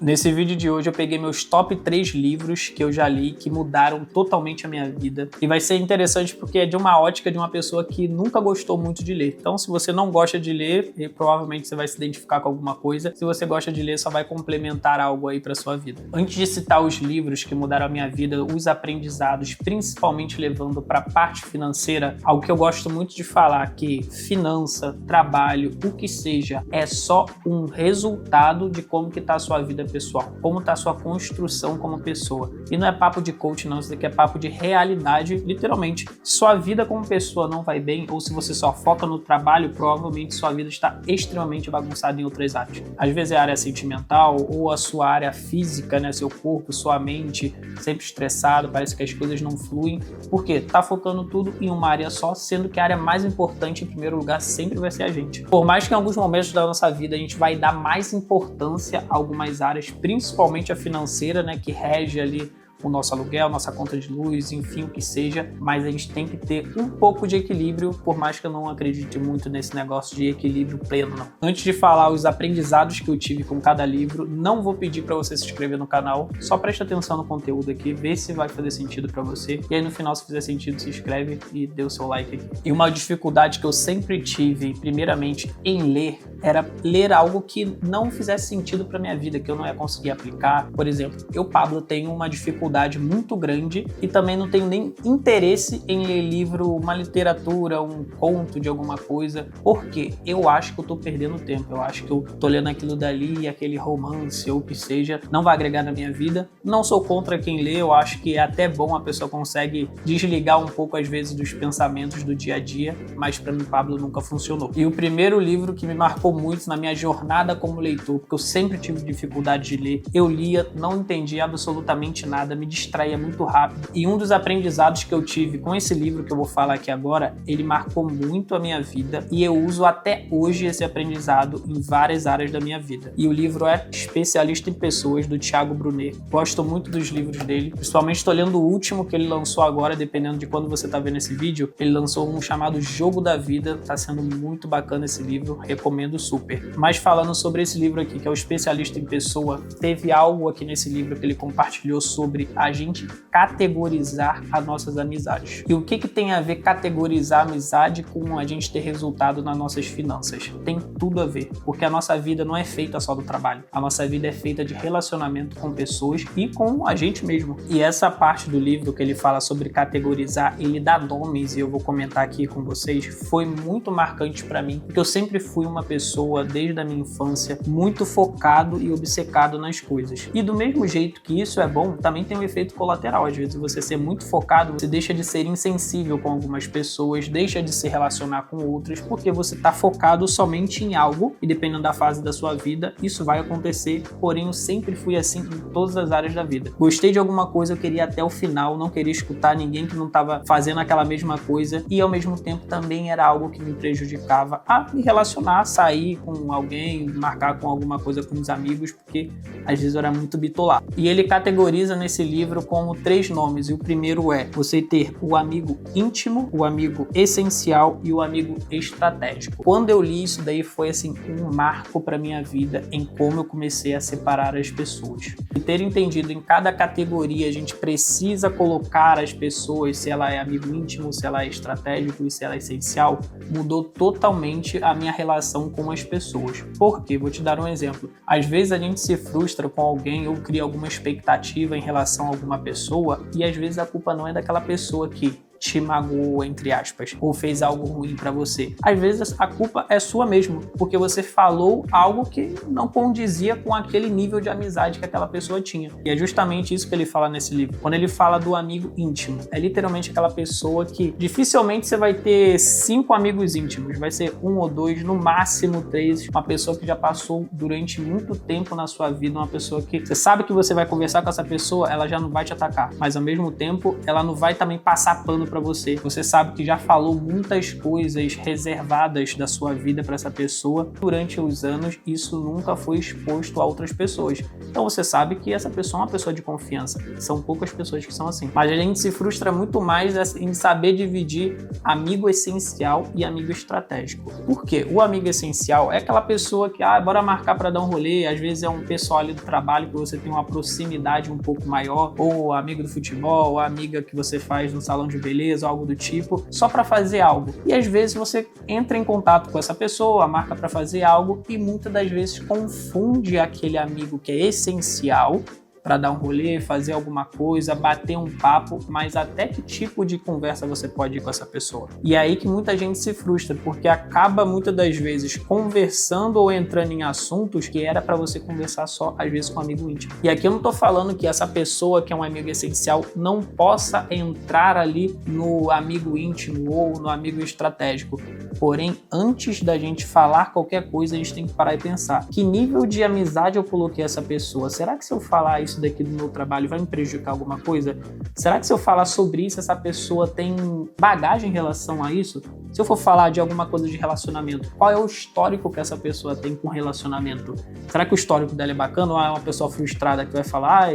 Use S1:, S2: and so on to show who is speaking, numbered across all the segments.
S1: Nesse vídeo de hoje eu peguei meus top 3 livros que eu já li que mudaram totalmente a minha vida. E vai ser interessante porque é de uma ótica de uma pessoa que nunca gostou muito de ler. Então se você não gosta de ler, provavelmente você vai se identificar com alguma coisa. Se você gosta de ler, só vai complementar algo aí para sua vida. Antes de citar os livros que mudaram a minha vida, os aprendizados, principalmente levando para a parte financeira, algo que eu gosto muito de falar, que finança, trabalho, o que seja, é só um resultado de como que tá a sua vida pessoal, como tá a sua construção como pessoa. E não é papo de coach não, isso daqui é papo de realidade, literalmente. Se sua vida como pessoa não vai bem, ou se você só foca no trabalho, provavelmente sua vida está extremamente bagunçada em outras áreas. Às vezes é a área sentimental, ou a sua área física, né, seu corpo, sua mente, sempre estressado, parece que as coisas não fluem, porque tá focando tudo em uma área só, sendo que a área mais importante, em primeiro lugar, sempre vai ser a gente. Por mais que em alguns momentos da nossa vida a gente vai dar mais importância a algumas áreas, principalmente a financeira, né, que rege ali o nosso aluguel, nossa conta de luz, enfim, o que seja, mas a gente tem que ter um pouco de equilíbrio, por mais que eu não acredite muito nesse negócio de equilíbrio pleno, não. Antes de falar os aprendizados que eu tive com cada livro, não vou pedir para você se inscrever no canal, só preste atenção no conteúdo aqui, vê se vai fazer sentido para você, e aí no final, se fizer sentido, se inscreve e dê o seu like aqui. E uma dificuldade que eu sempre tive, primeiramente, em ler, era ler algo que não fizesse sentido para minha vida, que eu não ia conseguir aplicar. Por exemplo, eu, Pablo, tenho uma dificuldade muito grande e também não tenho nem interesse em ler livro, uma literatura, um conto de alguma coisa, porque eu acho que eu tô perdendo tempo, eu acho que eu tô lendo aquilo dali, aquele romance ou o que seja, não vai agregar na minha vida. Não sou contra quem lê, eu acho que é até bom, a pessoa consegue desligar um pouco às vezes dos pensamentos do dia a dia, mas para mim, Pablo, nunca funcionou. E o primeiro livro que me marcou muito na minha jornada como leitor, porque eu sempre tive dificuldade de ler, eu lia, não entendia absolutamente nada, me distraía muito rápido. E um dos aprendizados que eu tive com esse livro que eu vou falar aqui agora, ele marcou muito a minha vida e eu uso até hoje esse aprendizado em várias áreas da minha vida. E o livro é Especialista em Pessoas, do Thiago Brunet. Gosto muito dos livros dele, principalmente estou lendo o último que ele lançou agora, dependendo de quando você está vendo esse vídeo. Ele lançou um chamado Jogo da Vida, tá sendo muito bacana esse livro, recomendo super. Mas falando sobre esse livro aqui, que é o Especialista em Pessoa, teve algo aqui nesse livro que ele compartilhou sobre a gente categorizar as nossas amizades. E o que tem a ver categorizar a amizade com a gente ter resultado nas nossas finanças? Tem tudo a ver, porque a nossa vida não é feita só do trabalho. A nossa vida é feita de relacionamento com pessoas e com a gente mesmo. E essa parte do livro que ele fala sobre categorizar, ele dá nomes, e eu vou comentar aqui com vocês, foi muito marcante para mim, porque eu sempre fui uma pessoa, desde a minha infância, muito focado e obcecado nas coisas. E do mesmo jeito que isso é bom, também tem um efeito colateral. Às vezes você ser muito focado, você deixa de ser insensível com algumas pessoas, deixa de se relacionar com outras, porque você está focado somente em algo, e dependendo da fase da sua vida, isso vai acontecer. Porém, eu sempre fui assim em todas as áreas da vida. Gostei de alguma coisa, eu queria até o final, não queria escutar ninguém que não estava fazendo aquela mesma coisa, e ao mesmo tempo também era algo que me prejudicava a me relacionar, sair com alguém, marcar com alguma coisa com os amigos, porque às vezes eu era muito bitolado. E ele categoriza nesse livro como 3 nomes, e o primeiro é você ter o amigo íntimo, o amigo essencial e o amigo estratégico. Quando eu li isso daí, foi assim um marco para minha vida em como eu comecei a separar as pessoas. E ter entendido em cada categoria a gente precisa colocar as pessoas, se ela é amigo íntimo, se ela é estratégico e se ela é essencial, mudou totalmente a minha relação com as pessoas. Por quê? Vou te dar um exemplo. Às vezes a gente se frustra com alguém ou cria alguma expectativa em relação a alguma pessoa, e às vezes a culpa não é daquela pessoa que te magoou, entre aspas, ou fez algo ruim pra você. Às vezes a culpa é sua mesmo, porque você falou algo que não condizia com aquele nível de amizade que aquela pessoa tinha. E é justamente isso que ele fala nesse livro. Quando ele fala do amigo íntimo, é literalmente aquela pessoa que dificilmente você vai ter 5 amigos íntimos, vai ser 1 ou 2, no máximo 3, uma pessoa que já passou durante muito tempo na sua vida, uma pessoa que você sabe que você vai conversar com essa pessoa, ela já não vai te atacar, mas ao mesmo tempo ela não vai também passar pano pra você. Você sabe que já falou muitas coisas reservadas da sua vida pra essa pessoa. Durante os anos, isso nunca foi exposto a outras pessoas. Então você sabe que essa pessoa é uma pessoa de confiança. São poucas pessoas que são assim. Mas a gente se frustra muito mais em saber dividir amigo essencial e amigo estratégico. Por quê? O amigo essencial é aquela pessoa que, bora marcar para dar um rolê, às vezes é um pessoal ali do trabalho que você tem uma proximidade um pouco maior, ou amigo do futebol, ou amiga que você faz no salão de beleza, algo do tipo, só para fazer algo. E às vezes você entra em contato com essa pessoa, marca para fazer algo e muitas das vezes confunde aquele amigo que é essencial para dar um rolê, fazer alguma coisa, bater um papo, mas até que tipo de conversa você pode ir com essa pessoa? E é aí que muita gente se frustra, porque acaba muitas das vezes conversando ou entrando em assuntos que era para você conversar só, às vezes, com um amigo íntimo. E aqui eu não tô falando que essa pessoa que é um amigo essencial não possa entrar ali no amigo íntimo ou no amigo estratégico. Porém, antes da gente falar qualquer coisa, a gente tem que parar e pensar: que nível de amizade eu coloquei essa pessoa? Será que se eu falar isso daqui do meu trabalho vai me prejudicar alguma coisa? Será que se eu falar sobre isso, essa pessoa tem bagagem em relação a isso? Se eu for falar de alguma coisa de relacionamento, qual é o histórico que essa pessoa tem com relacionamento? Será que o histórico dela é bacana ou é uma pessoa frustrada que vai falar,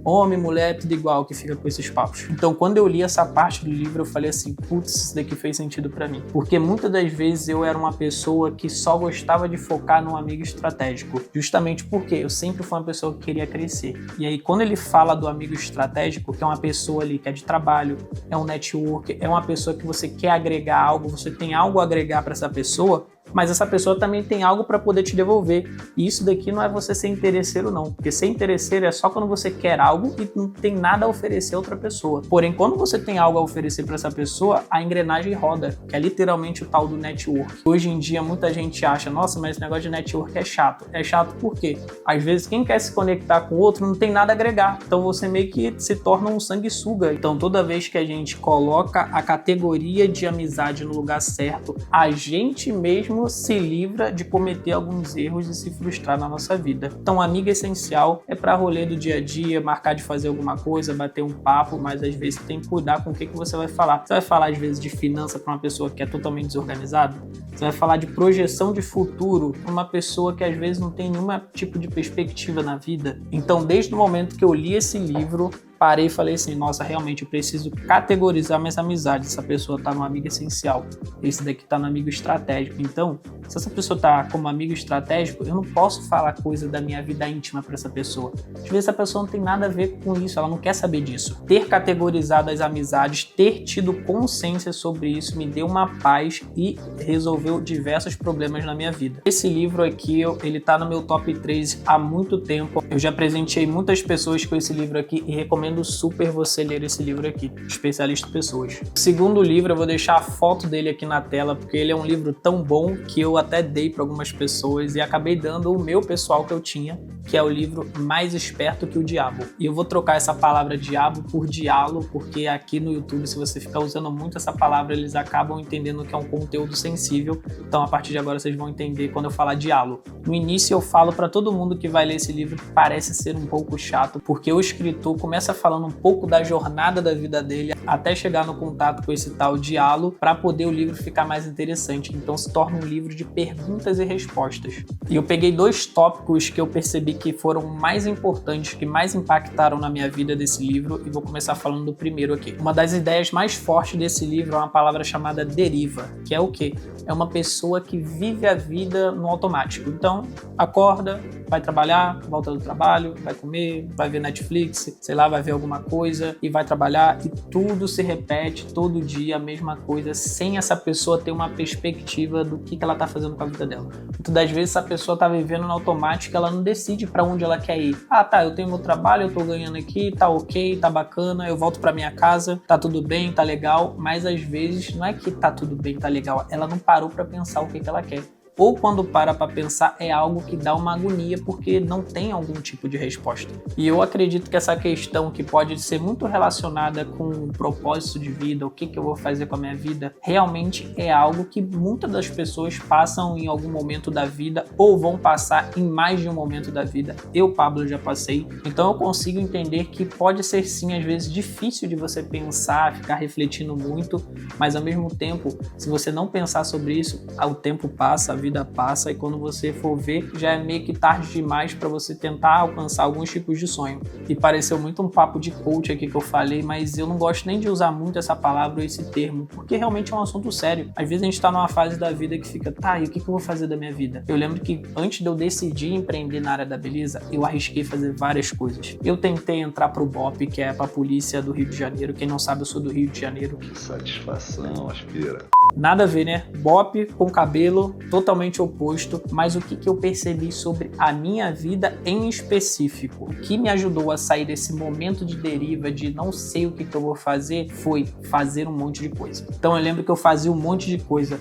S1: homem, mulher, tudo igual, que fica com esses papos? Então, quando eu li essa parte do livro, eu falei assim, putz, isso daqui fez sentido pra mim. Porque muitas das vezes eu era uma pessoa que só gostava de focar num amigo estratégico. Justamente porque eu sempre fui uma pessoa que queria crescer. E aí, quando ele fala do amigo estratégico, que é uma pessoa ali que é de trabalho, é um network, é uma pessoa que você quer agregar algo, você tem algo a agregar para essa pessoa, mas essa pessoa também tem algo para poder te devolver. E isso daqui não é você ser interesseiro, não. Porque ser interesseiro é só quando você quer algo e não tem nada a oferecer a outra pessoa. Porém, quando você tem algo a oferecer para essa pessoa, a engrenagem roda, que é literalmente o tal do network. Hoje em dia, muita gente acha, nossa, mas esse negócio de network é chato. É chato por quê? Às vezes, quem quer se conectar com o outro não tem nada a agregar. Então, você meio que se torna um sanguessuga. Então, toda vez que a gente coloca a categoria de amizade no lugar certo, a gente mesmo se livra de cometer alguns erros e se frustrar na nossa vida. Então, amigo essencial é para rolê do dia a dia, marcar de fazer alguma coisa, bater um papo, mas às vezes você tem que cuidar com o que você vai falar. Você vai falar às vezes de finança para uma pessoa que é totalmente desorganizada? Você vai falar de projeção de futuro para uma pessoa que às vezes não tem nenhum tipo de perspectiva na vida? Então, desde o momento que eu li esse livro, parei e falei assim, nossa, realmente eu preciso categorizar minhas amizades. Essa pessoa tá no amigo essencial, esse daqui tá no amigo estratégico. Então, se essa pessoa tá como amigo estratégico, eu não posso falar coisa da minha vida íntima para essa pessoa. Às vezes essa pessoa não tem nada a ver com isso, ela não quer saber disso. Ter categorizado as amizades, ter tido consciência sobre isso, me deu uma paz e resolveu diversos problemas na minha vida. Esse livro aqui, ele tá no meu top 3 há muito tempo. Eu já presenteei muitas pessoas com esse livro aqui e recomendo super você ler esse livro aqui, Especialista em Pessoas. O segundo livro, eu vou deixar a foto dele aqui na tela, porque ele é um livro tão bom que eu até dei para algumas pessoas e acabei dando o meu pessoal que eu tinha, que é o livro Mais Esperto que o Diabo. E eu vou trocar essa palavra diabo por diálogo, porque aqui no YouTube, se você ficar usando muito essa palavra, eles acabam entendendo que é um conteúdo sensível. Então, a partir de agora, vocês vão entender quando eu falar diálogo. No início, eu falo para todo mundo que vai ler esse livro que parece ser um pouco chato, porque o escritor começa falando um pouco da jornada da vida dele até chegar no contato com esse tal diálogo para poder o livro ficar mais interessante. Então se torna um livro de perguntas e respostas. E eu peguei 2 tópicos que eu percebi que foram mais importantes, que mais impactaram na minha vida desse livro e vou começar falando do primeiro aqui. Uma das ideias mais fortes desse livro é uma palavra chamada deriva, que é o quê? É uma pessoa que vive a vida no automático. Então, acorda, vai trabalhar, volta do trabalho, vai comer, vai ver Netflix, sei lá, vai ver alguma coisa e vai trabalhar e tudo se repete todo dia a mesma coisa sem essa pessoa ter uma perspectiva do que ela tá fazendo com a vida dela. Muitas das vezes essa pessoa tá vivendo no automático, ela não decide para onde ela quer ir. Ah, tá, eu tenho meu trabalho, eu tô ganhando aqui, tá ok, tá bacana, eu volto pra minha casa, tá tudo bem, tá legal, mas às vezes não é que tá tudo bem, tá legal, ela não parou para pensar o que ela quer. ou quando para pensar é algo que dá uma agonia porque não tem algum tipo de resposta. E eu acredito que essa questão, que pode ser muito relacionada com o propósito de vida, o que eu vou fazer com a minha vida, realmente é algo que muitas das pessoas passam em algum momento da vida ou vão passar em mais de um momento da vida. Eu, Pablo, já passei. Então eu consigo entender que pode ser sim, às vezes, difícil de você pensar, ficar refletindo muito, mas ao mesmo tempo, se você não pensar sobre isso, o tempo passa, a vida passa, e quando você for ver, já é meio que tarde demais para você tentar alcançar alguns tipos de sonho. E pareceu muito um papo de coach aqui que eu falei, mas eu não gosto nem de usar muito essa palavra ou esse termo, porque realmente é um assunto sério. Às vezes a gente tá numa fase da vida que fica, tá, e o que eu vou fazer da minha vida? Eu lembro que antes de eu decidir empreender na área da beleza, eu arrisquei fazer várias coisas. Eu tentei entrar pro BOP, que é pra polícia do Rio de Janeiro. Quem não sabe, eu sou do Rio de Janeiro.
S2: Que satisfação, aspira.
S1: Nada a ver, né? BOP com cabelo, totalmente oposto. Mas o que eu percebi sobre a minha vida em específico, o que me ajudou a sair desse momento de deriva, de não sei o que eu vou fazer, foi fazer um monte de coisa. Então eu lembro que eu fazia um monte de coisa.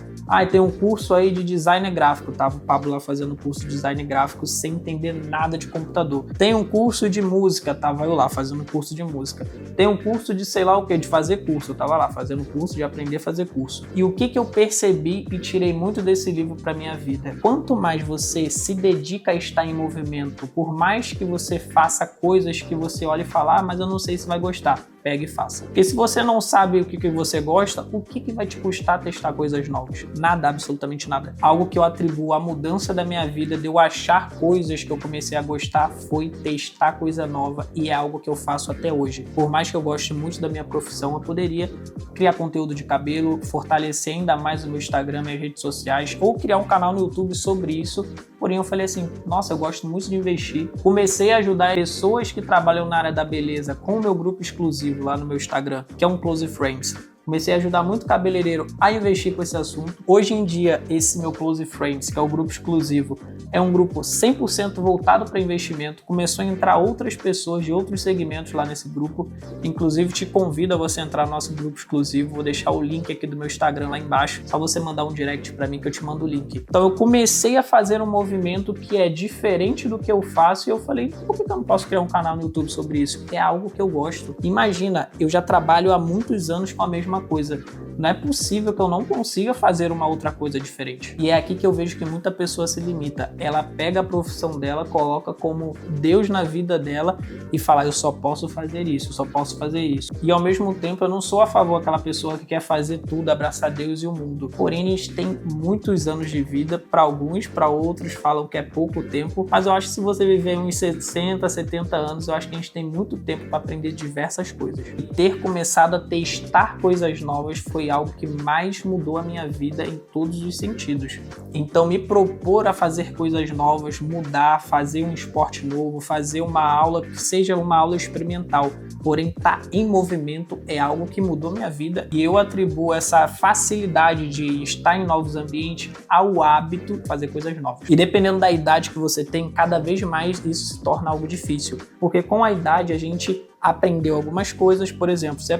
S1: Tem um curso aí de design gráfico. Tava o Pablo lá fazendo um curso de design gráfico sem entender nada de computador. Tem um curso de música, tava eu lá fazendo um curso de música. Tem um curso de sei lá o que, de fazer curso. Eu tava lá fazendo curso de aprender a fazer curso. E o que eu percebi e tirei muito desse livro para minha vida? Quanto mais você se dedica a estar em movimento, por mais que você faça coisas que você olha e fala, mas eu não sei se vai gostar. Pega e faça. Porque se você não sabe o que você gosta, o que vai te custar testar coisas novas? Nada, absolutamente nada. Algo que eu atribuo à mudança da minha vida, de eu achar coisas que eu comecei a gostar, foi testar coisa nova, e é algo que eu faço até hoje. Por mais que eu goste muito da minha profissão, eu poderia criar conteúdo de cabelo, fortalecer ainda mais o meu Instagram, minhas redes sociais, ou criar um canal no YouTube sobre isso. Porém, eu falei assim, nossa, eu gosto muito de investir. Comecei a ajudar pessoas que trabalham na área da beleza com o meu grupo exclusivo lá no meu Instagram, que é um Close Friends. Comecei a ajudar muito cabeleireiro a investir com esse assunto. Hoje em dia, esse meu Close Friends, que é o grupo exclusivo, é um grupo 100% voltado para investimento. Começou a entrar outras pessoas de outros segmentos lá nesse grupo. Inclusive, te convido a você entrar no nosso grupo exclusivo. Vou deixar o link aqui do meu Instagram lá embaixo. Só você mandar um direct para mim que eu te mando o link. Então, eu comecei a fazer um movimento que é diferente do que eu faço, e eu falei, por que eu não posso criar um canal no YouTube sobre isso? É algo que eu gosto. Imagina, eu já trabalho há muitos anos com a mesma coisa. Não é possível que eu não consiga fazer uma outra coisa diferente. E é aqui que eu vejo que muita pessoa se limita. Ela pega a profissão dela, coloca como Deus na vida dela e fala, eu só posso fazer isso, eu só posso fazer isso. E ao mesmo tempo eu não sou a favor daquela pessoa que quer fazer tudo, abraçar Deus e o mundo. Porém, eles têm muitos anos de vida, para alguns, para outros falam que é pouco tempo, mas eu acho que se você viver uns 60, 70 anos, eu acho que a gente tem muito tempo para aprender diversas coisas. E ter começado a testar coisas novas foi algo que mais mudou a minha vida em todos os sentidos. Então, me propor a fazer coisas novas, mudar, fazer um esporte novo, fazer uma aula que seja uma aula experimental, porém estar em movimento, é algo que mudou minha vida, e eu atribuo essa facilidade de estar em novos ambientes ao hábito de fazer coisas novas. E dependendo da idade que você tem, cada vez mais isso se torna algo difícil, porque com a idade a gente aprendeu algumas coisas. Por exemplo, você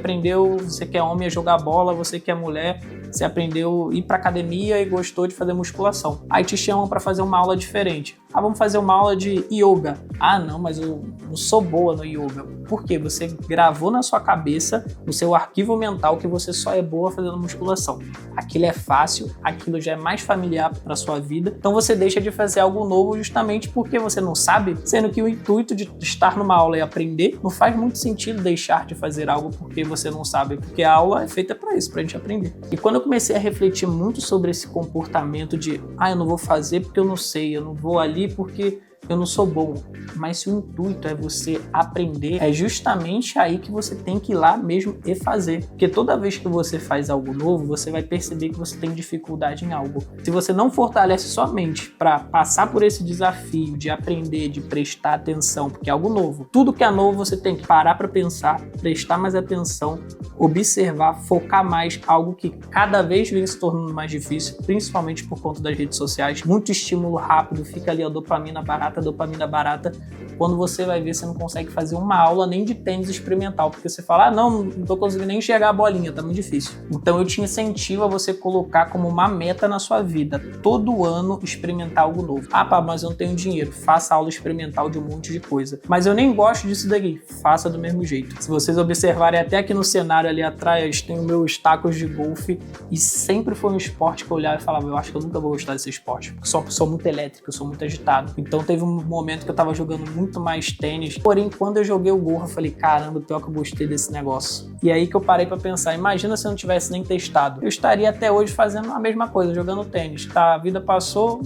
S1: que é homem, a jogar bola, você que é mulher, você aprendeu a ir pra academia e gostou de fazer musculação. Aí te chamam para fazer uma aula diferente. Vamos fazer uma aula de yoga. Não, mas eu não sou boa no yoga. Por quê? Você gravou na sua cabeça, no seu arquivo mental, que você só é boa fazendo musculação. Aquilo é fácil, aquilo já é mais familiar para sua vida. Então você deixa de fazer algo novo justamente porque você não sabe, sendo que o intuito de estar numa aula e aprender não faz muito sentido deixar de fazer algo porque você não sabe, porque a aula é feita para isso, pra gente aprender. E quando eu comecei a refletir muito sobre esse comportamento de eu não vou fazer porque eu não sei, eu não vou ali porque eu não sou bom, mas se o intuito é você aprender, é justamente aí que você tem que ir lá mesmo e fazer. Porque toda vez que você faz algo novo, você vai perceber que você tem dificuldade em algo. Se você não fortalece sua mente para passar por esse desafio de aprender, de prestar atenção, porque é algo novo. Tudo que é novo você tem que parar para pensar, prestar mais atenção, observar, focar mais, algo que cada vez vem se tornando mais difícil, principalmente por conta das redes sociais. Muito estímulo rápido, fica ali a dopamina barata barata, dopamina barata. Quando você vai ver, você não consegue fazer uma aula nem de tênis experimental, porque você fala, não tô conseguindo nem enxergar a bolinha, tá muito difícil. Então eu te incentivo a você colocar como uma meta na sua vida, todo ano experimentar algo novo. Ah, pá, mas eu não tenho dinheiro. Faça aula experimental de um monte de coisa. Mas eu nem gosto disso daqui. Faça do mesmo jeito. Se vocês observarem até aqui no cenário ali atrás, tem os meus tacos de golfe e sempre foi um esporte que eu olhava e falava, eu acho que eu nunca vou gostar desse esporte, porque sou uma pessoa muito elétrica, eu sou muito agitado. Então teve um momento que eu tava jogando muito mais tênis, porém quando eu joguei o golfe eu falei, caramba, pior que eu gostei desse negócio. E aí que eu parei pra pensar, imagina se eu não tivesse nem testado. Eu estaria até hoje fazendo a mesma coisa, jogando tênis. Tá, a vida passou,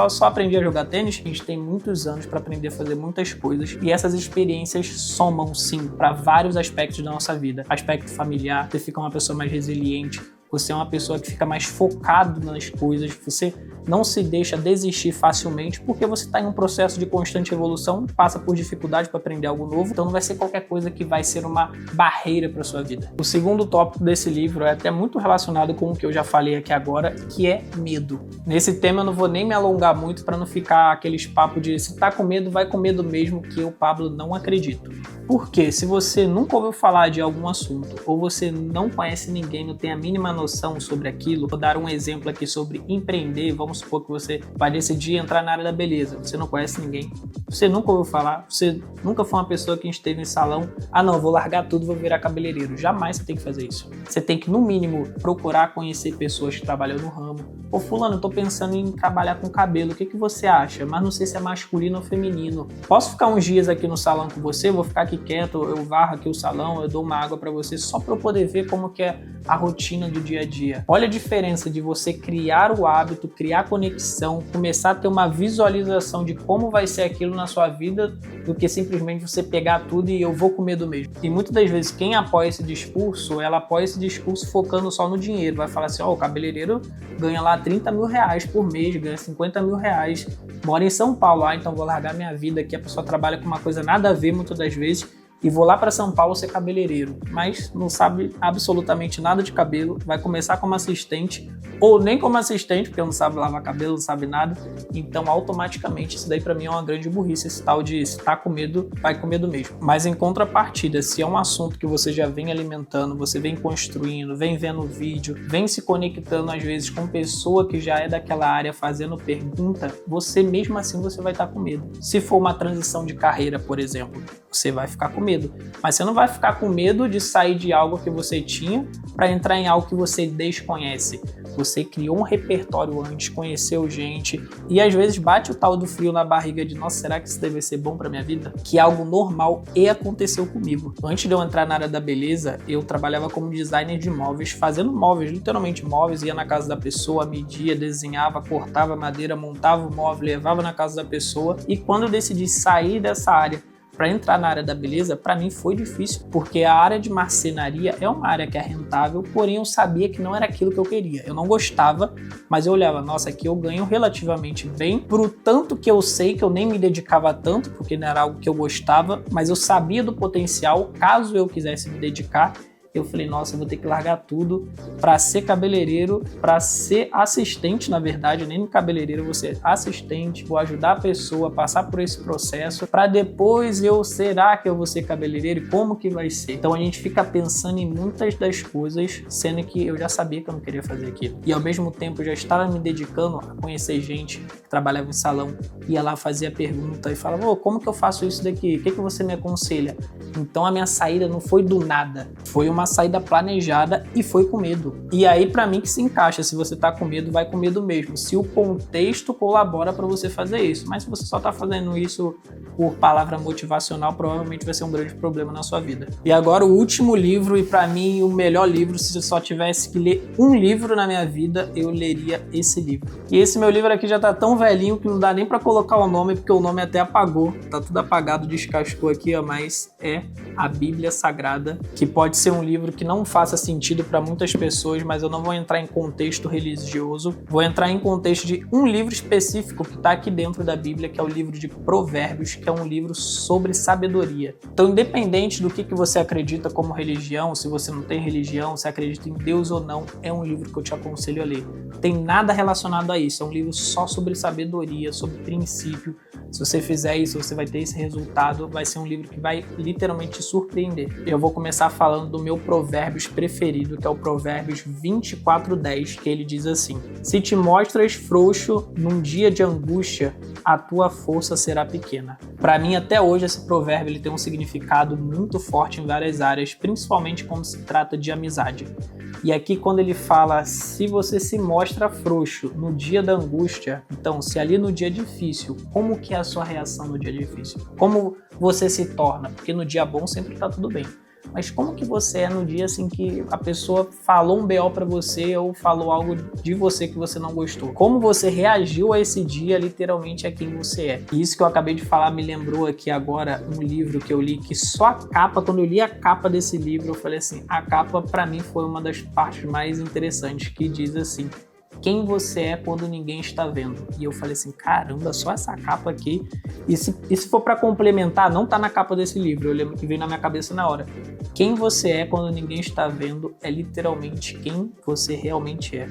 S1: só aprendi a jogar tênis. A gente tem muitos anos pra aprender a fazer muitas coisas e essas experiências somam sim pra vários aspectos da nossa vida. Aspecto familiar, você fica uma pessoa mais resiliente, você é uma pessoa que fica mais focado nas coisas, você não se deixa desistir facilmente porque você está em um processo de constante evolução, passa por dificuldade para aprender algo novo, então não vai ser qualquer coisa que vai ser uma barreira para sua vida. O segundo tópico desse livro é até muito relacionado com o que eu já falei aqui agora, que é medo. Nesse tema eu não vou nem me alongar muito para não ficar aqueles papos de se tá com medo, vai com medo mesmo, que eu, Pablo, não acredito. Porque se você nunca ouviu falar de algum assunto ou você não conhece ninguém, não tem a mínima noção sobre aquilo, vou dar um exemplo aqui sobre empreender. Vamos supor que você vai decidir entrar na área da beleza, você não conhece ninguém, você nunca ouviu falar, você nunca foi uma pessoa que esteve em salão, não, vou largar tudo, vou virar cabeleireiro. Jamais você tem que fazer isso. Você tem que, no mínimo, procurar conhecer pessoas que trabalham no ramo. Ô fulano, eu tô pensando em trabalhar com cabelo, o que você acha? Mas não sei se é masculino ou feminino. Posso ficar uns dias aqui no salão com você? Vou ficar aqui quieto, eu varro aqui o salão, eu dou uma água pra você, só pra eu poder ver como que é a rotina do dia a dia. Olha a diferença de você criar o hábito, criar conexão, começar a ter uma visualização de como vai ser aquilo na sua vida, do que simplesmente você pegar tudo e eu vou com medo mesmo. E muitas das vezes quem apoia esse discurso, ela apoia esse discurso focando só no dinheiro. Vai falar assim, o cabeleireiro ganha lá 30 mil reais por mês, ganha 50 mil reais, mora em São Paulo, então vou largar minha vida aqui, a pessoa trabalha com uma coisa nada a ver muitas das vezes, e vou lá para São Paulo ser cabeleireiro, mas não sabe absolutamente nada de cabelo, vai começar como assistente, ou nem como assistente, porque não sabe lavar cabelo, não sabe nada, então automaticamente isso daí para mim é uma grande burrice, esse tal de se tá com medo, vai com medo mesmo. Mas em contrapartida, se é um assunto que você já vem alimentando, você vem construindo, vem vendo vídeo, vem se conectando às vezes com pessoa que já é daquela área fazendo pergunta, você mesmo assim você vai estar com medo. Se for uma transição de carreira, por exemplo, você vai ficar com medo, mas você não vai ficar com medo de sair de algo que você tinha para entrar em algo que você desconhece. Você criou um repertório antes, conheceu gente e às vezes bate o tal do frio na barriga de nossa, será que isso deve ser bom para minha vida? Que é algo normal e aconteceu comigo. Antes de eu entrar na área da beleza, eu trabalhava como designer de móveis, fazendo móveis, literalmente móveis, ia na casa da pessoa, media, desenhava, cortava madeira, montava o móvel, levava na casa da pessoa e quando eu decidi sair dessa área para entrar na área da beleza, para mim foi difícil, porque a área de marcenaria é uma área que é rentável, porém eu sabia que não era aquilo que eu queria. Eu não gostava, mas eu olhava, nossa, aqui eu ganho relativamente bem, pro tanto que eu sei que eu nem me dedicava tanto, porque não era algo que eu gostava, mas eu sabia do potencial, caso eu quisesse me dedicar. Eu falei, nossa, eu vou ter que largar tudo para ser cabeleireiro, para ser assistente, na verdade, nem no cabeleireiro, eu vou ser assistente, vou ajudar a pessoa a passar por esse processo, para depois será que eu vou ser cabeleireiro e como que vai ser? Então a gente fica pensando em muitas das coisas, sendo que eu já sabia que eu não queria fazer aquilo. E ao mesmo tempo eu já estava me dedicando a conhecer gente que trabalhava em salão, ia lá, fazia pergunta e falava, como que eu faço isso daqui? O que você me aconselha? Então a minha saída não foi do nada, foi uma saída planejada e foi com medo. E aí pra mim que se encaixa, se você tá com medo, vai com medo mesmo, se o contexto colabora pra você fazer isso, mas se você só tá fazendo isso por palavra motivacional, provavelmente vai ser um grande problema na sua vida. E agora o último livro, e pra mim o melhor livro, se eu só tivesse que ler um livro na minha vida, eu leria esse livro. E esse meu livro aqui já tá tão velhinho que não dá nem pra colocar o nome, porque o nome até apagou, tá tudo apagado, descascou aqui, mas é a Bíblia Sagrada, que pode ser um livro que não faça sentido para muitas pessoas, mas eu não vou entrar em contexto religioso, vou entrar em contexto de um livro específico que está aqui dentro da Bíblia, que é o livro de Provérbios, que é um livro sobre sabedoria. Então, independente do que você acredita como religião, se você não tem religião, se acredita em Deus ou não, é um livro que eu te aconselho a ler. Tem nada relacionado a isso, é um livro só sobre sabedoria, sobre princípio, Se você fizer isso, você vai ter esse resultado. Vai ser um livro que vai literalmente te surpreender. Eu vou começar falando do meu provérbios preferido, que é o Provérbios 24:10, que ele diz assim: se te mostras frouxo num dia de angústia, a tua força será pequena. Para mim, até hoje, esse provérbio ele tem um significado muito forte em várias áreas, principalmente quando se trata de amizade. E aqui quando ele fala, se você se mostra frouxo no dia da angústia, então se ali no dia difícil, como que é a sua reação no dia difícil? Como você se torna? Porque no dia bom sempre tá tudo bem. Mas como que você é no dia assim que a pessoa falou um BO pra você ou falou algo de você que você não gostou? Como você reagiu a esse dia, literalmente é quem você é. E isso que eu acabei de falar me lembrou aqui agora um livro que eu li, que só a capa, quando eu li a capa desse livro, eu falei assim, a capa pra mim foi uma das partes mais interessantes, que diz assim: quem você é quando ninguém está vendo. E eu falei assim, caramba, só essa capa aqui. E se for para complementar, não tá na capa desse livro, eu lembro que veio na minha cabeça na hora. Quem você é quando ninguém está vendo é literalmente quem você realmente é.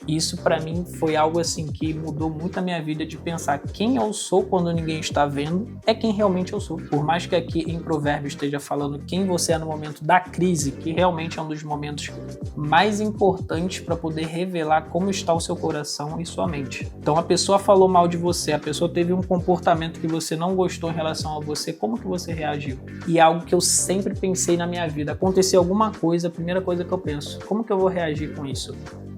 S1: Isso para mim foi algo assim que mudou muito a minha vida, de pensar quem eu sou quando ninguém está vendo é quem realmente eu sou. Por mais que aqui em Provérbios esteja falando quem você é no momento da crise, que realmente é um dos momentos mais importantes para poder revelar como está o seu coração e sua mente. Então a pessoa falou mal de você, a pessoa teve um comportamento que você não gostou em relação a você, como que você reagiu? E é algo que eu sempre pensei na minha vida. Aconteceu alguma coisa, a primeira coisa que eu penso, como que eu vou reagir com isso?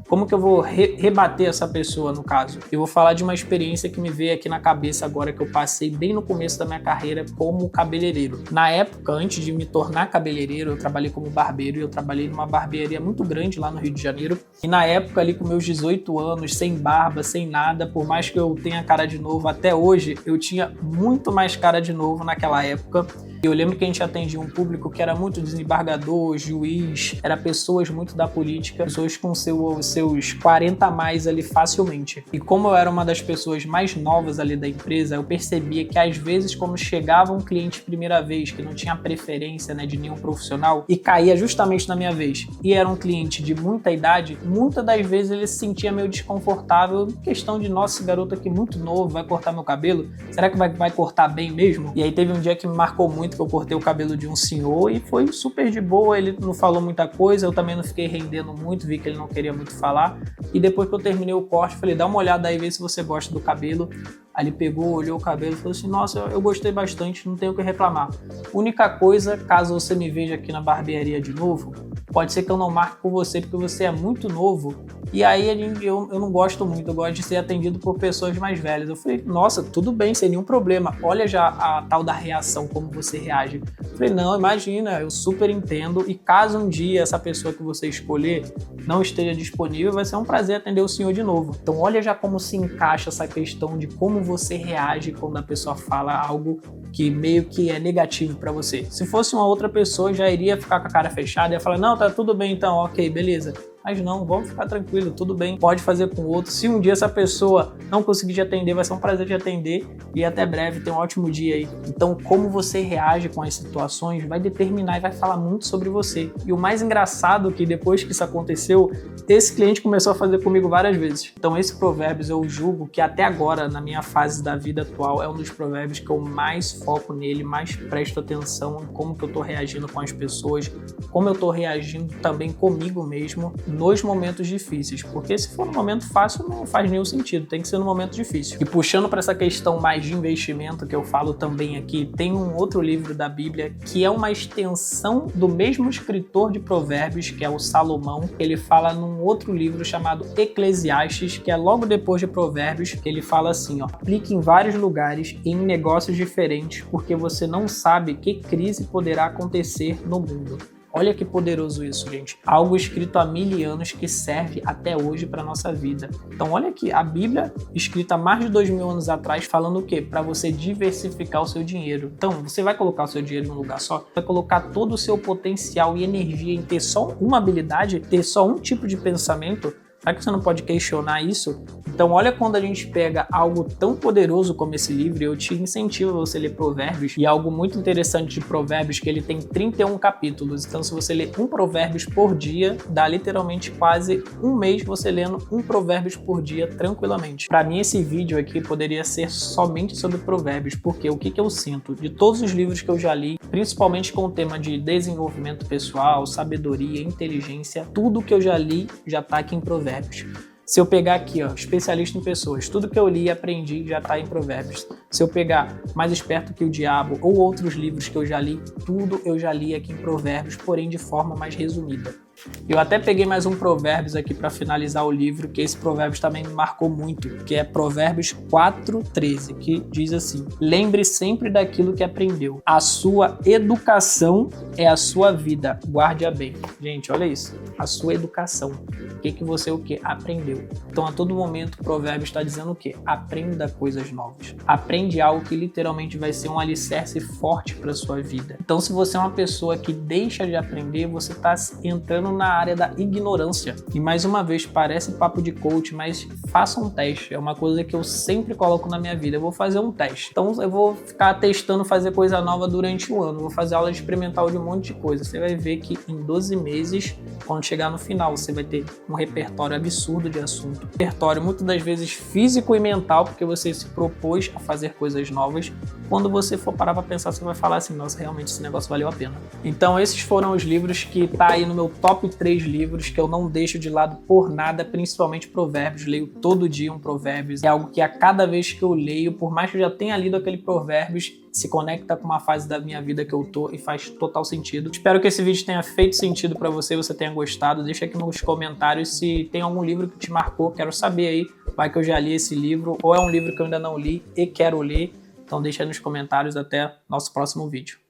S1: Como que eu vou rebater essa pessoa, no caso? Eu vou falar de uma experiência que me veio aqui na cabeça agora, que eu passei bem no começo da minha carreira como cabeleireiro. Na época, antes de me tornar cabeleireiro, eu trabalhei como barbeiro e eu trabalhei numa barbearia muito grande lá no Rio de Janeiro. E na época, ali com meus 18 anos, sem barba, sem nada, por mais que eu tenha cara de novo até hoje, eu tinha muito mais cara de novo naquela época. Eu lembro que a gente atendia um público que era muito desembargador, juiz, era pessoas muito da política, pessoas com seus 40 a mais ali facilmente. E como eu era uma das pessoas mais novas ali da empresa, eu percebia que às vezes quando chegava um cliente primeira vez, que não tinha preferência, né, de nenhum profissional, e caía justamente na minha vez, e era um cliente de muita idade, muitas das vezes ele se sentia meio desconfortável, questão de, nossa, esse garoto aqui muito novo, vai cortar meu cabelo? Será que vai cortar bem mesmo? E aí teve um dia que me marcou muito, que eu cortei o cabelo de um senhor e foi super de boa, ele não falou muita coisa, eu também não fiquei rendendo muito, vi que ele não queria muito falar, e depois que eu terminei o corte, falei, dá uma olhada aí, vê se você gosta do cabelo. Aí ele pegou, olhou o cabelo e falou assim, nossa, eu gostei bastante, não tenho o que reclamar. Única coisa, caso você me veja aqui na barbearia de novo, pode ser que eu não marque com você, porque você é muito novo, e aí eu não gosto muito, eu gosto de ser atendido por pessoas mais velhas. Eu falei, nossa, tudo bem, sem nenhum problema, olha já a tal da reação, como você reage. Eu falei, não, imagina, eu super entendo, e caso um dia essa pessoa que você escolher não esteja disponível, vai ser um prazer atender o senhor de novo. Então olha já como se encaixa essa questão de como você reage quando a pessoa fala algo que meio que é negativo pra você. Se fosse uma outra pessoa, já iria ficar com a cara fechada e ia falar, não, tá tudo bem então, ok, beleza. Mas não, vamos ficar tranquilo, tudo bem, pode fazer com o outro. Se um dia essa pessoa não conseguir te atender, vai ser um prazer te atender, e até breve, tenha um ótimo dia aí. Então, como você reage com as situações vai determinar e vai falar muito sobre você. E o mais engraçado é que depois que isso aconteceu, esse cliente começou a fazer comigo várias vezes. Então, esse provérbios eu julgo que até agora, na minha fase da vida atual, é um dos provérbios que eu mais foco nele, mais presto atenção em como que eu tô reagindo com as pessoas, como eu tô reagindo também comigo mesmo, nos momentos difíceis, porque se for no momento fácil não faz nenhum sentido, tem que ser no momento difícil. E puxando para essa questão mais de investimento que eu falo também aqui, tem um outro livro da Bíblia que é uma extensão do mesmo escritor de Provérbios, que é o Salomão. Ele fala num outro livro chamado Eclesiastes, que é logo depois de Provérbios, que ele fala assim, ó, aplique em vários lugares e em negócios diferentes, porque você não sabe que crise poderá acontecer no mundo. Olha que poderoso isso, gente. Algo escrito há 1000 anos que serve até hoje para nossa vida. Então olha aqui, a Bíblia, escrita há mais de 2000 anos atrás, falando o quê? Para você diversificar o seu dinheiro. Então, você vai colocar o seu dinheiro em um lugar só? Vai colocar todo o seu potencial e energia em ter só uma habilidade, ter só um tipo de pensamento? Será que você não pode questionar isso? Então olha quando a gente pega algo tão poderoso como esse livro, eu te incentivo a você ler Provérbios, e algo muito interessante de Provérbios que ele tem 31 capítulos, então se você ler um Provérbios por dia, dá literalmente quase um mês você lendo um Provérbios por dia tranquilamente. Para mim esse vídeo aqui poderia ser somente sobre Provérbios, porque o que eu sinto? De todos os livros que eu já li, principalmente com o tema de desenvolvimento pessoal, sabedoria, inteligência, tudo que eu já li já está aqui em Provérbios. Se eu pegar aqui, ó, especialista em pessoas, tudo que eu li e aprendi já está em Provérbios. Se eu pegar Mais Esperto que o Diabo ou outros livros que eu já li, tudo eu já li aqui em Provérbios, porém de forma mais resumida. Eu até peguei mais um Provérbios aqui para finalizar o livro, que esse Provérbios também me marcou muito, que é Provérbios 4:13, que diz assim: lembre sempre daquilo que aprendeu. A sua educação é a sua vida, guarde-a bem. Gente, olha isso, a sua educação. O que você aprendeu? Então a todo momento o Provérbios está dizendo o quê? Aprenda coisas novas. Aprende algo que literalmente vai ser um alicerce forte para sua vida. Então se você é uma pessoa que deixa de aprender, você está entrando na área da ignorância. E mais uma vez, parece papo de coach, mas faça um teste. É uma coisa que eu sempre coloco na minha vida. Eu vou fazer um teste. Então eu vou ficar testando fazer coisa nova durante o ano. Vou fazer aula experimental de um monte de coisa. Você vai ver que em 12 meses, quando chegar no final, você vai ter um repertório absurdo de assunto. Repertório muitas das vezes físico e mental, porque você se propôs a fazer coisas novas. Quando você for parar para pensar, você vai falar assim, nossa, realmente esse negócio valeu a pena. Então esses foram os livros que tá aí no meu top 3 livros que eu não deixo de lado por nada, principalmente Provérbios. Leio todo dia um Provérbios. É algo que a cada vez que eu leio, por mais que eu já tenha lido aquele Provérbios, se conecta com uma fase da minha vida que eu tô e faz total sentido. Espero que esse vídeo tenha feito sentido para você, você tenha gostado. Deixa aqui nos comentários se tem algum livro que te marcou. Quero saber aí, vai que eu já li esse livro ou é um livro que eu ainda não li e quero ler. Então deixa aí nos comentários. Até nosso próximo vídeo.